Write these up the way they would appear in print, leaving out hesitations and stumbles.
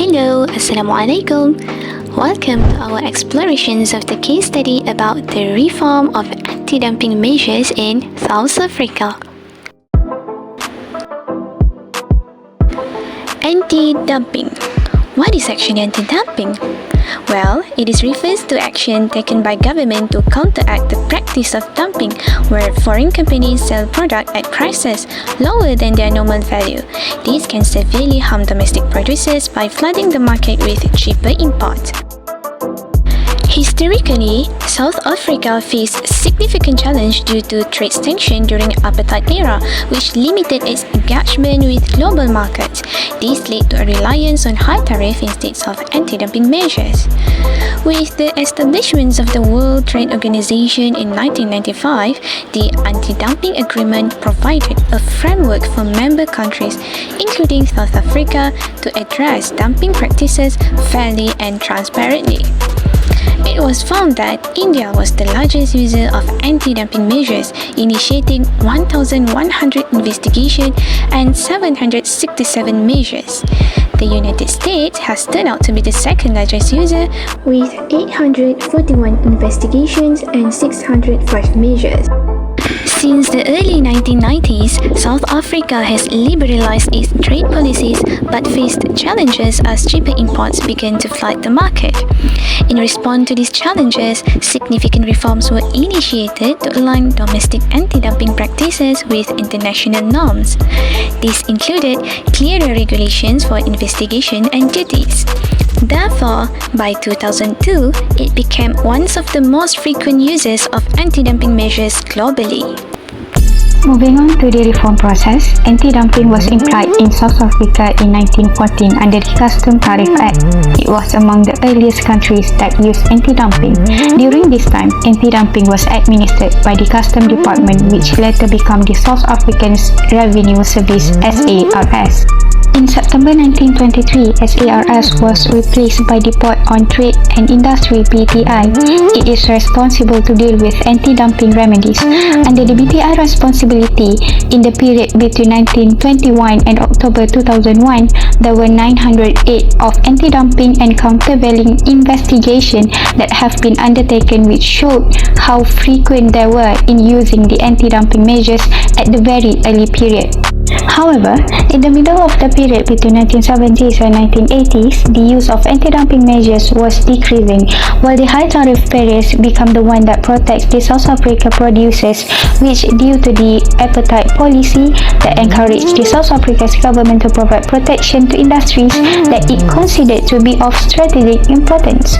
Hello, Assalamualaikum. Welcome to our explorations of the case study about the reform of anti-dumping measures in South Africa. Anti-dumping. What is actually anti-dumping? Well, it refers to action taken by government to counteract the practice of dumping, where foreign companies sell products at prices lower than their normal value. This can severely harm domestic producers by flooding the market with cheaper imports. Historically, South Africa faced significant challenge due to trade sanctions during the apartheid era, which limited its engagement with global markets. This led to a reliance on high tariff instead of anti-dumping measures. With the establishment of the World Trade Organization in 1995, the anti-dumping agreement provided a framework for member countries, including South Africa, to address dumping practices fairly and transparently. It was found that India was the largest user of anti-dumping measures, initiating 1,100 investigations and 767 measures. The United States has turned out to be the second largest user, with 841 investigations and 605 measures. Since the early 1990s, South Africa has liberalized its trade policies but faced challenges as cheaper imports began to flood the market. In response to these challenges, significant reforms were initiated to align domestic anti-dumping practices with international norms. This included clearer regulations for investigation and duties. Therefore, by 2002, it became one of the most frequent users of anti-dumping measures globally. Moving on to the reform process, anti-dumping was implied in South Africa in 1914 under the Custom Tariff Act. It was among the earliest countries that used anti-dumping. During this time, anti-dumping was administered by the Custom Department, which later became the South African Revenue Service (SARS). In September 1923, SARS was replaced by the Port on Trade and Industry (BTI). It is responsible to deal with anti-dumping remedies. Under the BTI responsibility, in the period between 1921 and October 2001, there were 908 of anti-dumping and countervailing investigations that have been undertaken, which showed how frequent they were in using the anti-dumping measures at the very early period. However, in the middle of the period between 1970s and 1980s, the use of anti-dumping measures was decreasing, while the high tariff barriers become the one that protects the South Africa producers, which due to the apartheid policy that encouraged the South Africa's government to provide protection to industries that it considered to be of strategic importance.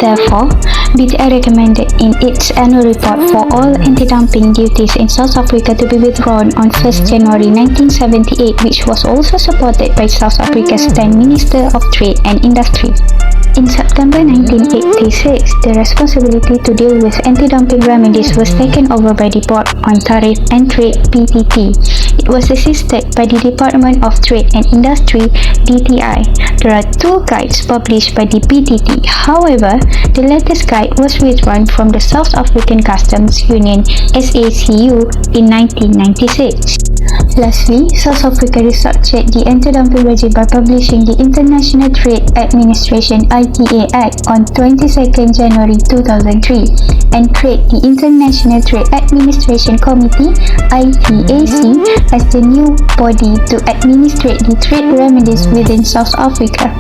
Therefore, BTI recommended in its annual report for all anti-dumping duties in South Africa to be withdrawn on 1st January 1978, which was also supported by South Africa's then Minister of Trade and Industry. In September 1986, the responsibility to deal with anti-dumping remedies was taken over by the Port on Tariff and Trade (PTT). It was assisted by the Department of Trade and Industry (DTI). There are two guides published by the PTT. However, the latest guide was withdrawn from the South African Customs Union (SACU) in 1996. Lastly, South Africa restructured the anti-dumping regime by publishing the International Trade Administration (ITA) Act on 22nd January 2003 and create the International Trade Administration Committee (ITAC) as the new body to administrate the trade remedies within South Africa.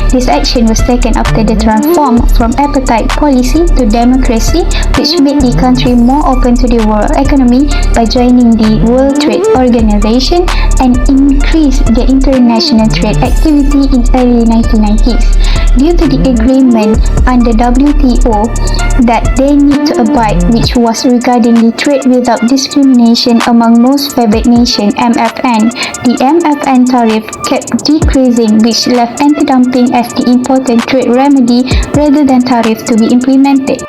This action was taken after the transform from apartheid policy to democracy, which made the country more open to the world economy by joining the World Trade Organization and increased the international trade activity in early 1990s. Due to the agreement under WTO that they need to abide, which was regarding the trade without discrimination among most favored nation (MFN), the MFN tariff kept decreasing, which left anti-dumping as the important trade remedy rather than tariff to be implemented.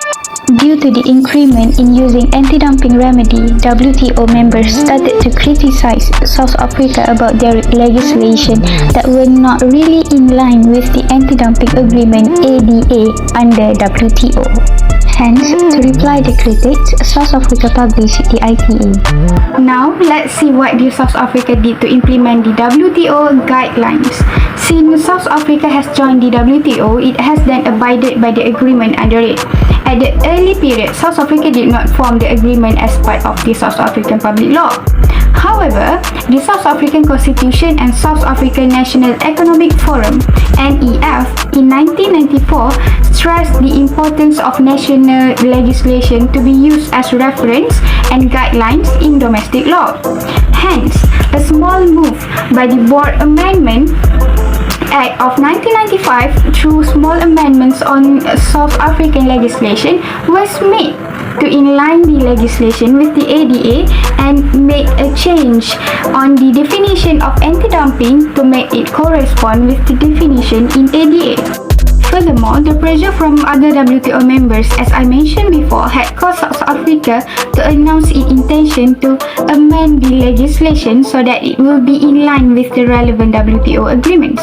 Due to the increment in using anti-dumping remedy, WTO members started to criticize South Africa about their legislation that were not really in line with the anti-dumping agreement (ADA) under WTO. Hence, to reply the critics, South Africa published the ITA. Now, let's see what the South Africa did to implement the WTO guidelines. Since South Africa has joined the WTO, it has then abided by the agreement under it. At the early period, South Africa did not form the agreement as part of the South African public law. However, the South African Constitution and South African National Economic Forum (NEF) in 1994 stressed the importance of national legislation to be used as reference and guidelines in domestic law. Hence, a small move by the Board Amendment Act of 1995 through small amendments on South African legislation was made to inline the legislation with the ADA and make a change on the definition of anti-dumping to make it correspond with the definition in ADA. Furthermore, the pressure from other WTO members, as I mentioned before, had caused South Africa to announce its intention to amend the legislation so that it will be in line with the relevant WTO agreements.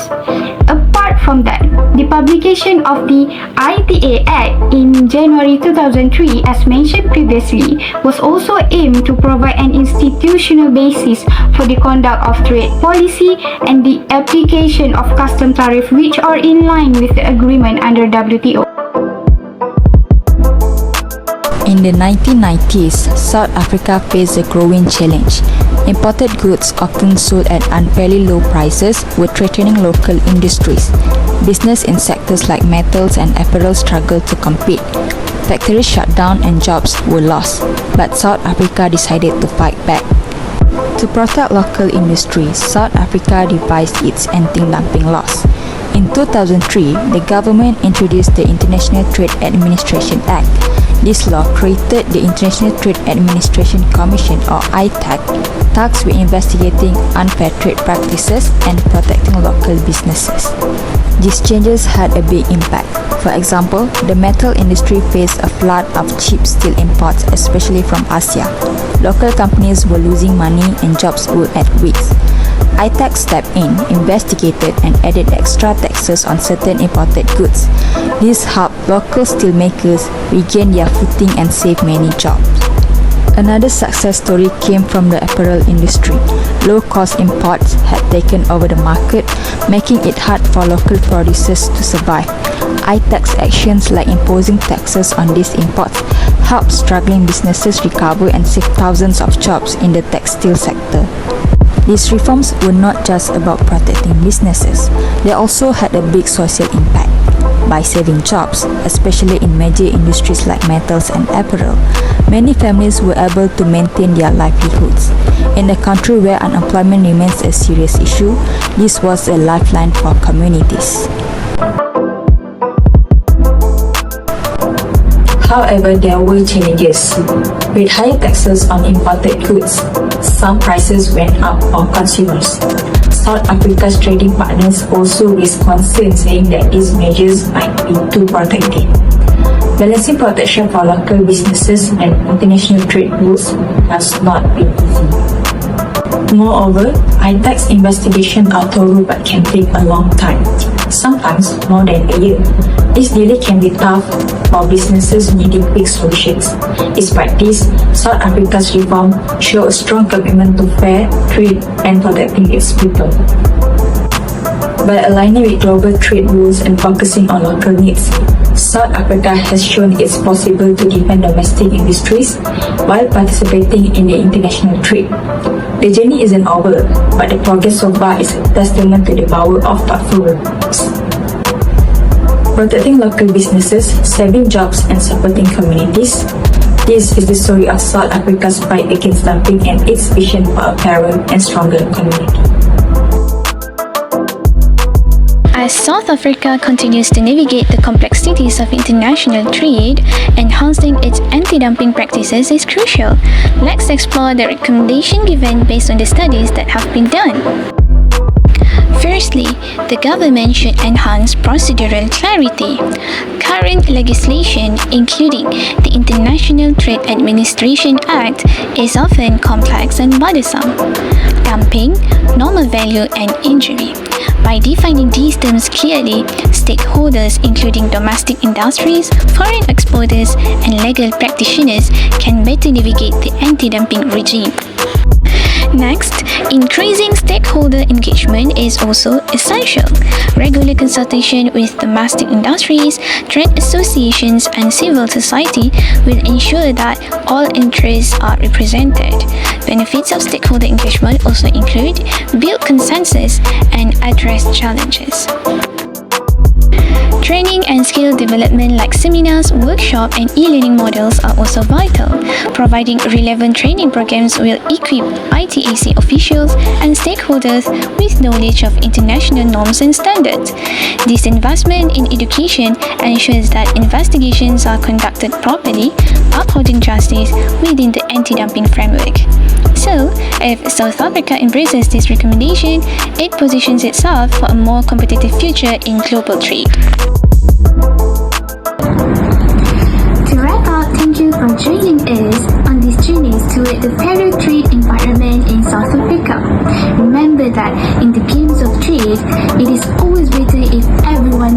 Apart from that, the publication of the ITA Act in January 2003, as mentioned previously, was also aimed to provide an institutional basis for the conduct of trade policy and the application of custom tariff which are in line with the agreement under WTO. In the 1990s, South Africa faced a growing challenge. Imported goods, often sold at unfairly low prices, were threatening local industries. Business in sectors like metals and apparel struggled to compete. Factories shut down and jobs were lost, but South Africa decided to fight back. To protect local industries, South Africa devised its anti-dumping laws. In 2003, the government introduced the International Trade Administration Act. This law created the International Trade Administration Commission, or ITAC, tasked with investigating unfair trade practices and protecting local businesses. These changes had a big impact. For example, the metal industry faced a flood of cheap steel imports, especially from Asia. Local companies were losing money and jobs were at risk. ITAC stepped in, investigated, and added extra taxes on certain imported goods. This helped local steelmakers regain their footing and save many jobs. Another success story came from the apparel industry. Low-cost imports had taken over the market, making it hard for local producers to survive. ITAC's actions like imposing taxes on these imports helped struggling businesses recover and save thousands of jobs in the textile sector. These reforms were not just about protecting businesses, they also had a big social impact. By saving jobs, especially in major industries like metals and apparel, many families were able to maintain their livelihoods. In a country where unemployment remains a serious issue, this was a lifeline for communities. However, there were challenges. With higher taxes on imported goods, some prices went up for consumers. South Africa's trading partners also raised concerns, saying that these measures might be too protective. Balancing protection for local businesses and international trade rules has not been easy. Moreover, ITAC's investigations are thorough but can take a long time, sometimes more than a year. This delay can be tough for businesses needing quick solutions. Despite this, South Africa's reform show a strong commitment to fair trade and protecting its people. By aligning with global trade rules and focusing on local needs, South Africa has shown it's possible to defend domestic industries while participating in the international trade. The journey isn't over, but the progress so far is a testament to the power of thoughtful reforms. Protecting local businesses, saving jobs, and supporting communities. This is the story of South Africa's fight against dumping and its vision for a fairer and stronger community. As South Africa continues to navigate the complexities of international trade, enhancing its anti-dumping practices is crucial. Let's explore the recommendation given based on the studies that have been done. Firstly, the government should enhance procedural clarity. Current legislation, including the International Trade Administration Act, is often complex and burdensome. Dumping, normal value, and injury. By defining these terms clearly, stakeholders including domestic industries, foreign exporters, and legal practitioners can better navigate the anti-dumping regime. Next, increasing stakeholder engagement is also essential. Regular consultation with domestic industries, trade associations, and civil society will ensure that all interests are represented. Benefits of stakeholder engagement also include build consensus and address challenges. Training and skill development like seminars, workshops, and e-learning models are also vital. Providing relevant training programs will equip ITAC officials and stakeholders with knowledge of international norms and standards. This investment in education ensures that investigations are conducted properly, upholding justice within the anti-dumping framework. So, if South Africa embraces this recommendation, it positions itself for a more competitive future in global trade. To wrap up, thank you for joining us on this journey toward the fairer trade environment in South Africa. Remember that in the games of trade, it is always better if everyone